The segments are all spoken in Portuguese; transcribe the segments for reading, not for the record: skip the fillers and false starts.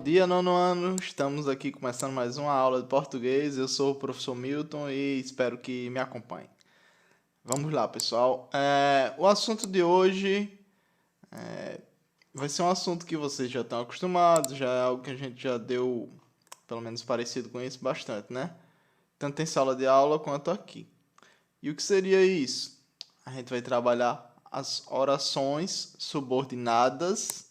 dia, nono ano. Estamos aqui começando mais uma aula de português. Eu sou o professor Milton e espero que me acompanhe. Vamos lá, pessoal. O assunto de hoje vai ser um assunto que vocês já estão acostumados, já é algo que a gente já deu, pelo menos parecido com isso, bastante, né? Tanto em sala de aula quanto aqui. E o que seria isso? A gente vai trabalhar as orações subordinadas.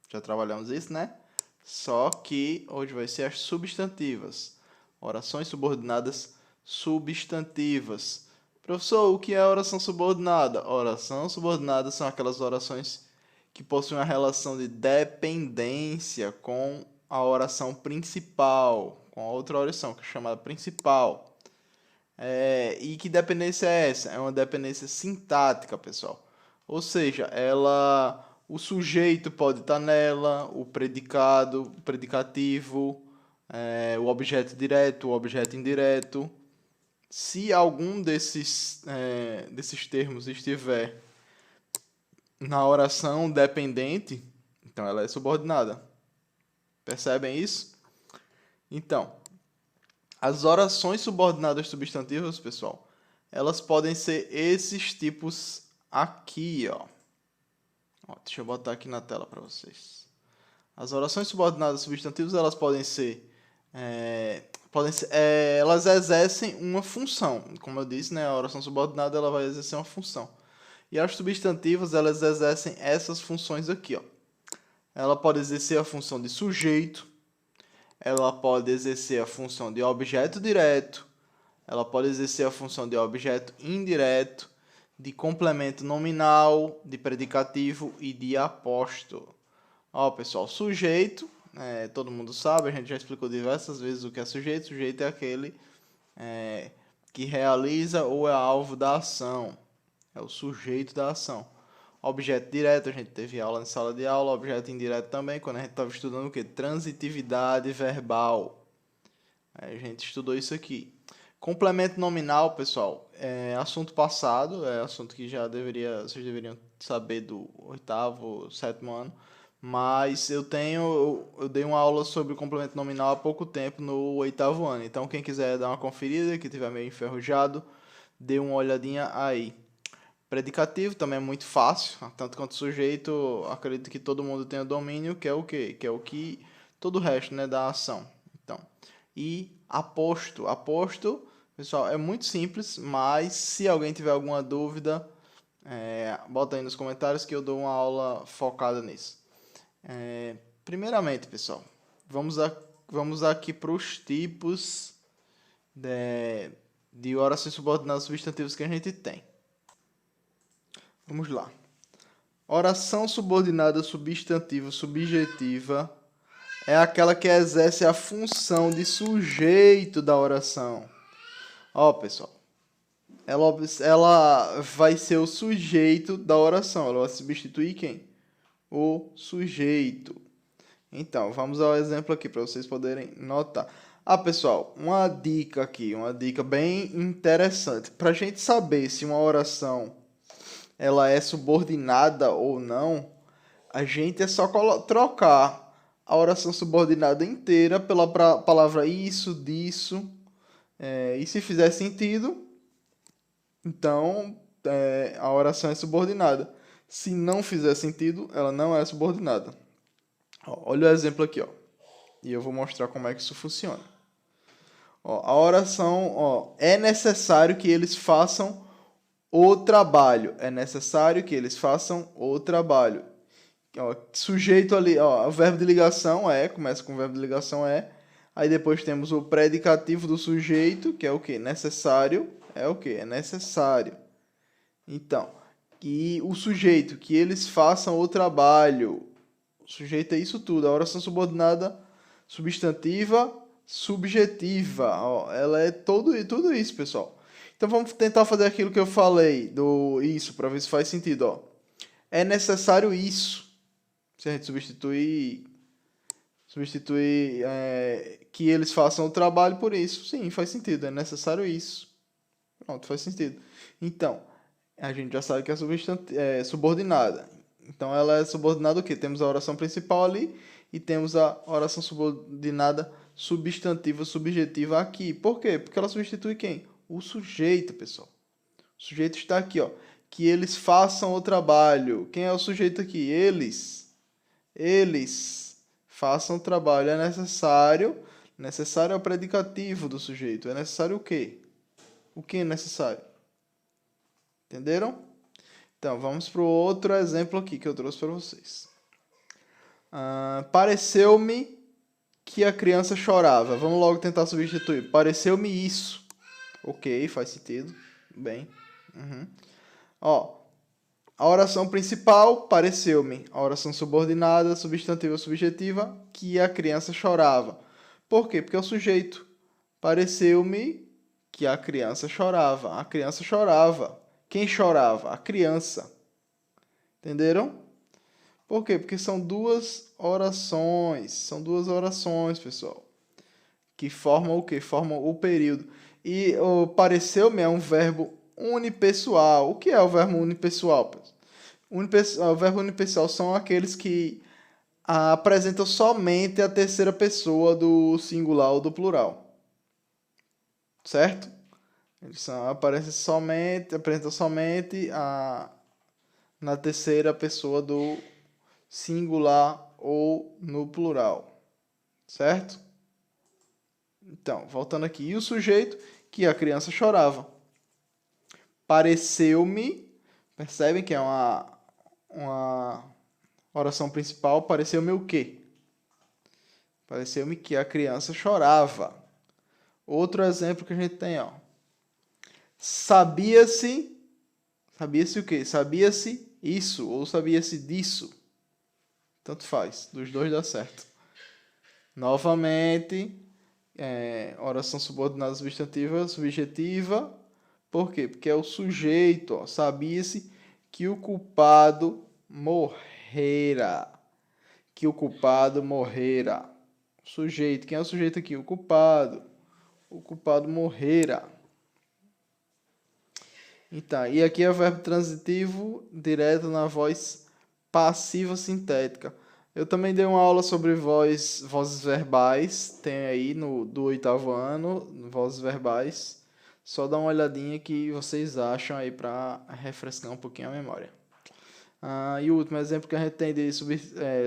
Já trabalhamos isso, né? Só que hoje vai ser as substantivas. Orações subordinadas substantivas. Professor, o que é oração subordinada? Oração subordinada são aquelas orações que possuem uma relação de dependência com a oração principal, com a outra oração, que é chamada principal. E que dependência é essa? É uma dependência sintática, pessoal. Ou seja, o sujeito pode estar nela, o predicado, o predicativo, o objeto direto, o objeto indireto. Se algum desses termos estiver na oração dependente, então ela é subordinada. Percebem isso? Então, as orações subordinadas substantivas, pessoal, elas podem ser esses tipos aqui, ó. Deixa eu botar aqui na tela para vocês. As orações subordinadas substantivas, elas elas exercem uma função. Como eu disse, né, a oração subordinada ela vai exercer uma função. E as substantivas, elas exercem essas funções aqui, ó. Ela pode exercer a função de sujeito, ela pode exercer a função de objeto direto, ela pode exercer a função de objeto indireto, de complemento nominal, de predicativo e de apóstolo. Ó, pessoal, sujeito, todo mundo sabe, a gente já explicou diversas vezes o que é sujeito. Sujeito é aquele que realiza ou é alvo da ação. É o sujeito da ação. Objeto direto, a gente teve aula em sala de aula. Objeto indireto também, quando a gente estava estudando o quê? Transitividade verbal. A gente estudou isso aqui. Complemento nominal, pessoal, é assunto passado, é assunto que vocês deveriam saber do oitavo, sétimo ano, mas eu dei uma aula sobre complemento nominal há pouco tempo no oitavo ano, então quem quiser dar uma conferida, que tiver meio enferrujado, dê uma olhadinha aí. Predicativo também é muito fácil, tanto quanto sujeito, acredito que todo mundo tem o domínio, que é o quê? Que é o que todo o resto, né, da ação. Então, e aposto. Aposto, pessoal, é muito simples, mas se alguém tiver alguma dúvida, bota aí nos comentários que eu dou uma aula focada nisso. Primeiramente, pessoal, vamos aqui para os tipos de orações subordinadas substantivas que a gente tem. Vamos lá. Oração subordinada substantiva subjetiva é aquela que exerce a função de sujeito da oração. Ó, pessoal, ela vai ser o sujeito da oração. Ela vai substituir quem? O sujeito. Então, vamos ao exemplo aqui para vocês poderem notar. Pessoal, uma dica aqui, uma dica bem interessante. Para a gente saber se uma oração ela é subordinada ou não, a gente é só trocar a oração subordinada inteira pela palavra isso, disso. E se fizer sentido, então a oração é subordinada. Se não fizer sentido, ela não é subordinada. Olha o exemplo aqui, ó. E eu vou mostrar como é que isso funciona. A oração, é necessário que eles façam o trabalho. É necessário que eles façam o trabalho. Sujeito ali, o verbo de ligação começa com o verbo de ligação aí depois temos o predicativo do sujeito, que é o que? Necessário, é o que? É necessário. Então, e o sujeito, que eles façam o trabalho. O sujeito é isso tudo, a oração subordinada substantiva, subjetiva, ela é tudo isso, pessoal. Então vamos tentar fazer aquilo que eu falei, do isso, para ver se faz sentido, É necessário isso. Se a gente substituir que eles façam o trabalho por isso. Sim, faz sentido. É necessário isso. Pronto, faz sentido. Então, a gente já sabe que é subordinada. Então, ela é subordinada o quê? Temos a oração principal ali e temos a oração subordinada substantiva subjetiva aqui. Por quê? Porque ela substitui quem? O sujeito, pessoal. O sujeito está aqui, ó. Que eles façam o trabalho. Quem é o sujeito aqui? Eles. Eles façam o trabalho. É necessário. Necessário é o predicativo do sujeito. É necessário o quê? O que é necessário? Entenderam? Então, vamos para o outro exemplo aqui que eu trouxe para vocês. Pareceu-me que a criança chorava. Vamos logo tentar substituir. Pareceu-me isso. Ok, faz sentido. Bem. Ó, a oração principal, pareceu-me. A oração subordinada, substantiva, subjetiva, que a criança chorava. Por quê? Porque é o sujeito. Pareceu-me que a criança chorava. A criança chorava. Quem chorava? A criança. Entenderam? Por quê? Porque são duas orações. São duas orações, pessoal. Que formam o quê? Formam o período. E o pareceu-me é um verbo unipessoal. O que é o verbo unipessoal? O verbo unipessoal são aqueles que apresentam somente a terceira pessoa do singular ou do plural. Certo? Eles apresentam somente na terceira pessoa do singular ou no plural. Certo? Então, voltando aqui. E o sujeito, que a criança chorava. Pareceu-me, percebem que é uma oração principal, pareceu-me o quê? Pareceu-me que a criança chorava. Outro exemplo que a gente tem, ó. Sabia-se o quê? Sabia-se isso ou sabia-se disso. Tanto faz, dos dois dá certo. Novamente, oração subordinada substantiva, subjetiva. Por quê? Porque é o sujeito, ó. Sabia-se que o culpado morrera. Que o culpado morrera. Sujeito. Quem é o sujeito aqui? O culpado. O culpado morrera. Então, e aqui é o verbo transitivo direto na voz passiva sintética. Eu também dei uma aula sobre vozes verbais. Tem aí do 8º ano, vozes verbais. Só dá uma olhadinha que vocês acham aí para refrescar um pouquinho a memória. E o último exemplo que a gente tem de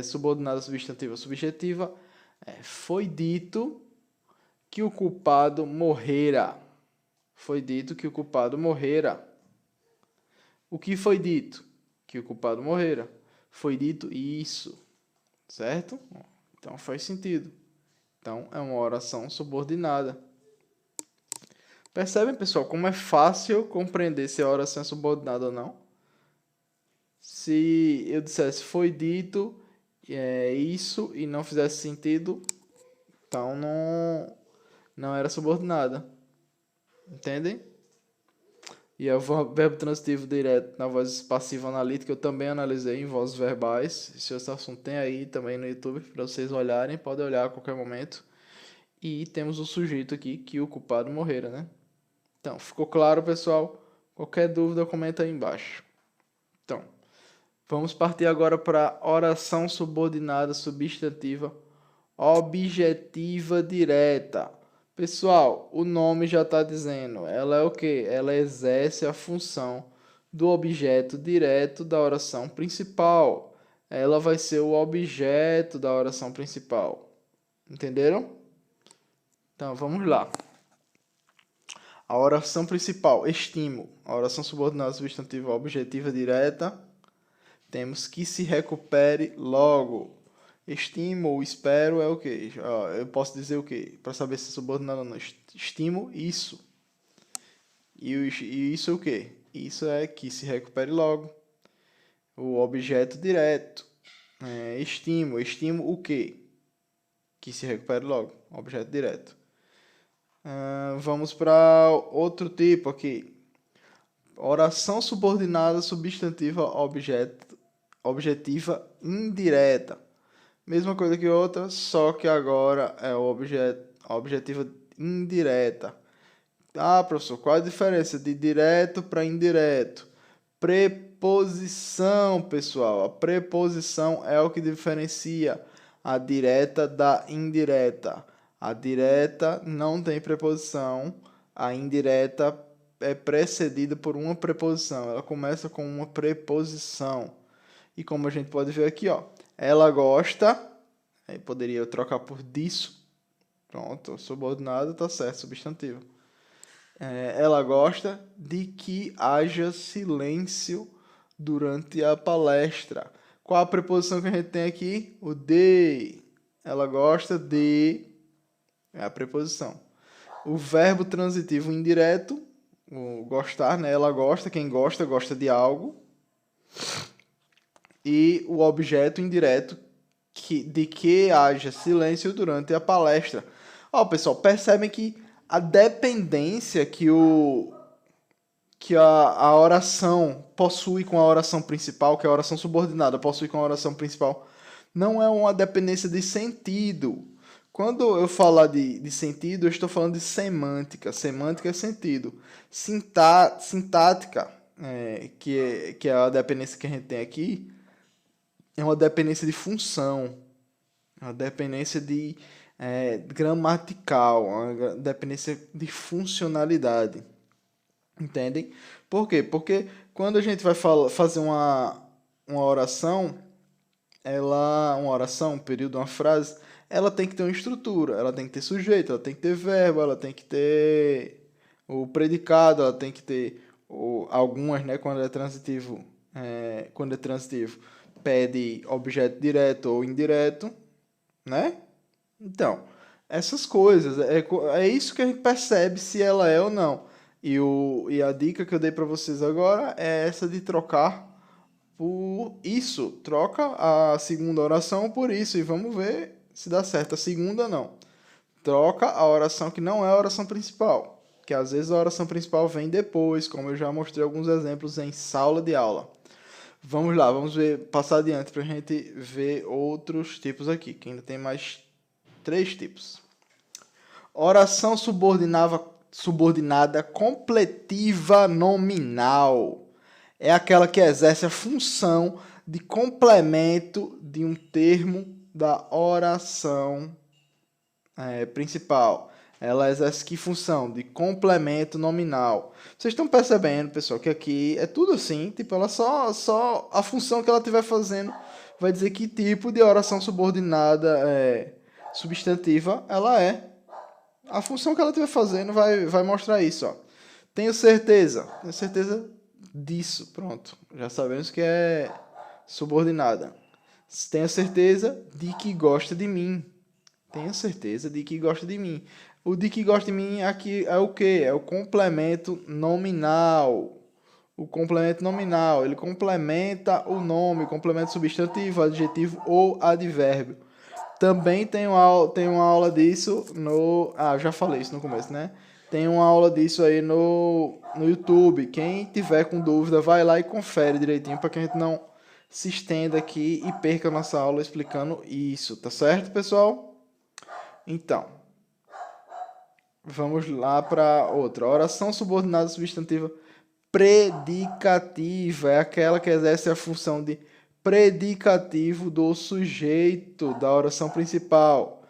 subordinada substantiva subjetiva foi dito que o culpado morrera. Foi dito que o culpado morrera. O que foi dito? Que o culpado morrera. Foi dito isso. Certo? Então faz sentido. Então é uma oração subordinada. Percebem, pessoal, como é fácil compreender se a oração é subordinada ou não? Se eu dissesse foi dito isso e não fizesse sentido, então não era subordinada. Entendem? E é o verbo transitivo direto na voz passiva analítica eu também analisei em vozes verbais. Esse assunto tem aí também no YouTube para vocês olharem, podem olhar a qualquer momento. E temos o sujeito aqui, que o culpado morrera, né? Então, ficou claro, pessoal? Qualquer dúvida, comenta aí embaixo. Então, vamos partir agora para oração subordinada substantiva objetiva direta. Pessoal, o nome já está dizendo. Ela é o quê? Ela exerce a função do objeto direto da oração principal. Ela vai ser o objeto da oração principal. Entenderam? Então, vamos lá. A oração principal, estimo. A oração subordinada substantiva objetiva direta. Temos que se recupere logo. Estimo ou espero é o quê? Eu posso dizer o quê? Para saber se é subordinado ou não. Estimo isso. E isso é o quê? Isso é que se recupere logo. O objeto direto. Estimo. Estimo o quê? Que se recupere logo. Objeto direto. Vamos para outro tipo aqui. Oração subordinada substantiva objetiva indireta. Mesma coisa que outra, só que agora é a objetiva indireta. Professor, qual a diferença de direto para indireto? Preposição, pessoal. A preposição é o que diferencia a direta da indireta. A direta não tem preposição, a indireta é precedida por uma preposição. Ela começa com uma preposição. E como a gente pode ver aqui, ó, ela gosta, aí poderia trocar por disso. Pronto, subordinado, tá certo, substantivo. Ela gosta de que haja silêncio durante a palestra. Qual a preposição que a gente tem aqui? O de. Ela gosta de. É a preposição. O verbo transitivo indireto, o gostar, né? Ela gosta, quem gosta, gosta de algo. E o objeto indireto, de que haja silêncio durante a palestra. Ó, pessoal, percebem que a dependência que a oração possui com a oração principal, que a oração subordinada possui com a oração principal, não é uma dependência de sentido. Quando eu falar de sentido, eu estou falando de semântica. Semântica é sentido. Sintática, que é a dependência que a gente tem aqui, é uma dependência de função. É uma dependência gramatical, uma dependência de funcionalidade. Entendem? Por quê? Porque quando a gente vai fazer uma oração, uma oração, um período, uma frase, ela tem que ter uma estrutura, ela tem que ter sujeito, ela tem que ter verbo, ela tem que ter o predicado, ela tem que ter algumas, né, quando é transitivo, pede objeto direto ou indireto, né? Então, essas coisas, é isso que a gente percebe se ela é ou não. E a dica que eu dei para vocês agora é essa de trocar por isso. Troca a segunda oração por isso e vamos ver se dá certo. A segunda não. Troca a oração que não é a oração principal, que às vezes a oração principal vem depois, como eu já mostrei alguns exemplos em sala de aula. Vamos lá, vamos passar adiante para a gente ver outros tipos aqui, que ainda tem mais 3 tipos. Oração subordinada completiva nominal. É aquela que exerce a função de complemento de um termo da oração principal. Ela exerce que função? De complemento nominal. Vocês estão percebendo, pessoal, que aqui é tudo assim, tipo, ela só a função que ela estiver fazendo vai dizer que tipo de oração subordinada substantiva ela é. A função que ela estiver fazendo vai mostrar isso, ó. Tenho certeza disso, pronto. Já sabemos que é subordinada. Tenho certeza de que gosta de mim. Tenho certeza de que gosta de mim. O de que gosta de mim aqui é o quê? É o complemento nominal. O complemento nominal, ele complementa o nome, complemento substantivo, adjetivo ou advérbio. Também tem uma aula disso no... já falei isso no começo, né? Tem uma aula disso aí no YouTube. Quem tiver com dúvida, vai lá e confere direitinho para que a gente não se estenda aqui e perca a nossa aula explicando isso, tá certo, pessoal? Então, vamos lá para outra. Oração subordinada substantiva predicativa é aquela que exerce a função de predicativo do sujeito da oração principal.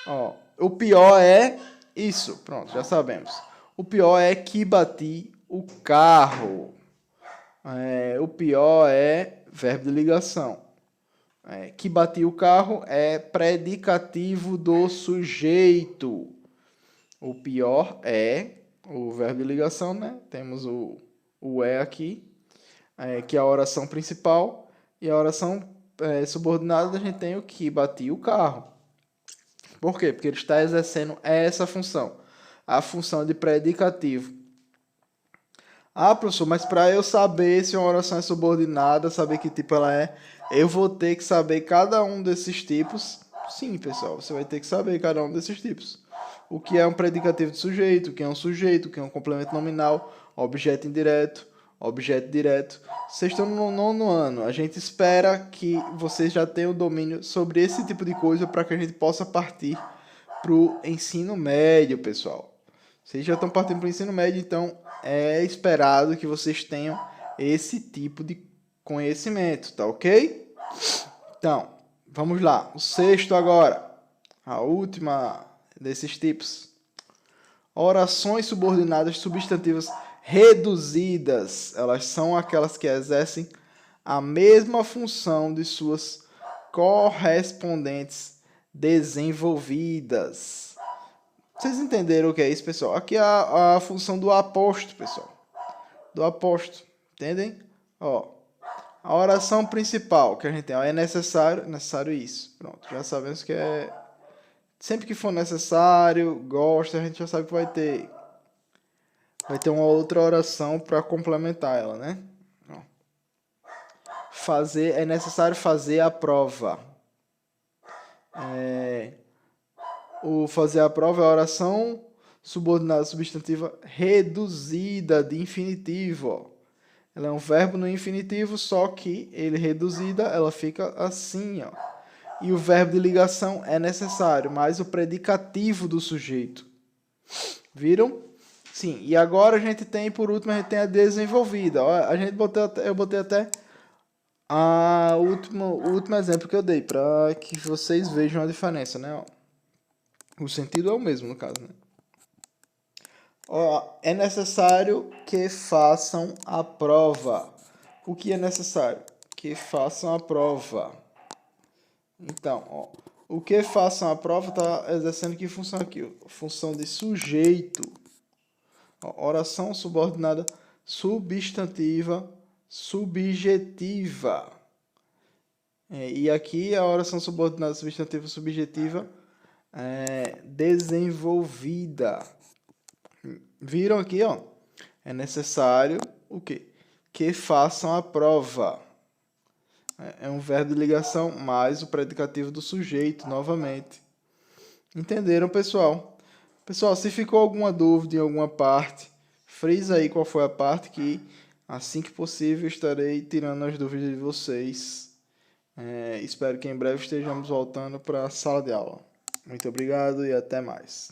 Ó, o pior é isso, pronto, já sabemos. O pior é que bati o carro. O pior é verbo de ligação. Que bati o carro é predicativo do sujeito. O pior é o verbo de ligação, né? Temos o aqui, que é a oração principal. E a oração subordinada a gente tem o que bati o carro. Por quê? Porque ele está exercendo essa função. A função de predicativo. Professor, mas para eu saber se uma oração é subordinada, saber que tipo ela é, eu vou ter que saber cada um desses tipos. Sim, pessoal, você vai ter que saber cada um desses tipos. O que é um predicativo de sujeito, o que é um sujeito, o que é um complemento nominal, objeto indireto, objeto direto. Vocês estão no 9º ano. A gente espera que vocês já tenham domínio sobre esse tipo de coisa para que a gente possa partir para o ensino médio, pessoal. Vocês já estão partindo para o ensino médio, então é esperado que vocês tenham esse tipo de conhecimento, tá ok? Então, Vamos lá, o sexto agora. A última desses tipos. Orações subordinadas substantivas reduzidas. Elas são aquelas que exercem a mesma função de suas correspondentes desenvolvidas. Vocês entenderam o que é isso, pessoal? Aqui é a função do aposto, pessoal. Do aposto. Entendem? Ó, a oração principal que a gente tem, ó, é necessário isso. Pronto, já sabemos que é... Sempre que for necessário, gosta, a gente já sabe que vai ter uma outra oração para complementar ela, né? Ó. É necessário fazer a prova. O fazer a prova é a oração subordinada substantiva reduzida de infinitivo. Ó. Ela é um verbo no infinitivo, só que ele reduzida, ela fica assim, ó. E o verbo de ligação é necessário, mais o predicativo do sujeito. Viram? Sim, e agora a gente tem, por último, a gente tem a desenvolvida. Ó, eu botei até o último exemplo que eu dei, para que vocês vejam a diferença, né? Ó, o sentido é o mesmo, no caso, né? Ó, é necessário que façam a prova. O que é necessário? Que façam a prova. Então, ó, o que façam a prova está exercendo que função aqui? Função de sujeito. Ó, oração subordinada substantiva subjetiva. E aqui a oração subordinada substantiva subjetiva é desenvolvida. Viram aqui, ó? É necessário o quê? Que façam a prova. É um verbo de ligação mais o predicativo do sujeito, novamente. Entenderam, pessoal? Pessoal, se ficou alguma dúvida em alguma parte, frisa aí qual foi a parte que, assim que possível, estarei tirando as dúvidas de vocês. Espero que em breve estejamos voltando para a sala de aula. Muito obrigado e até mais.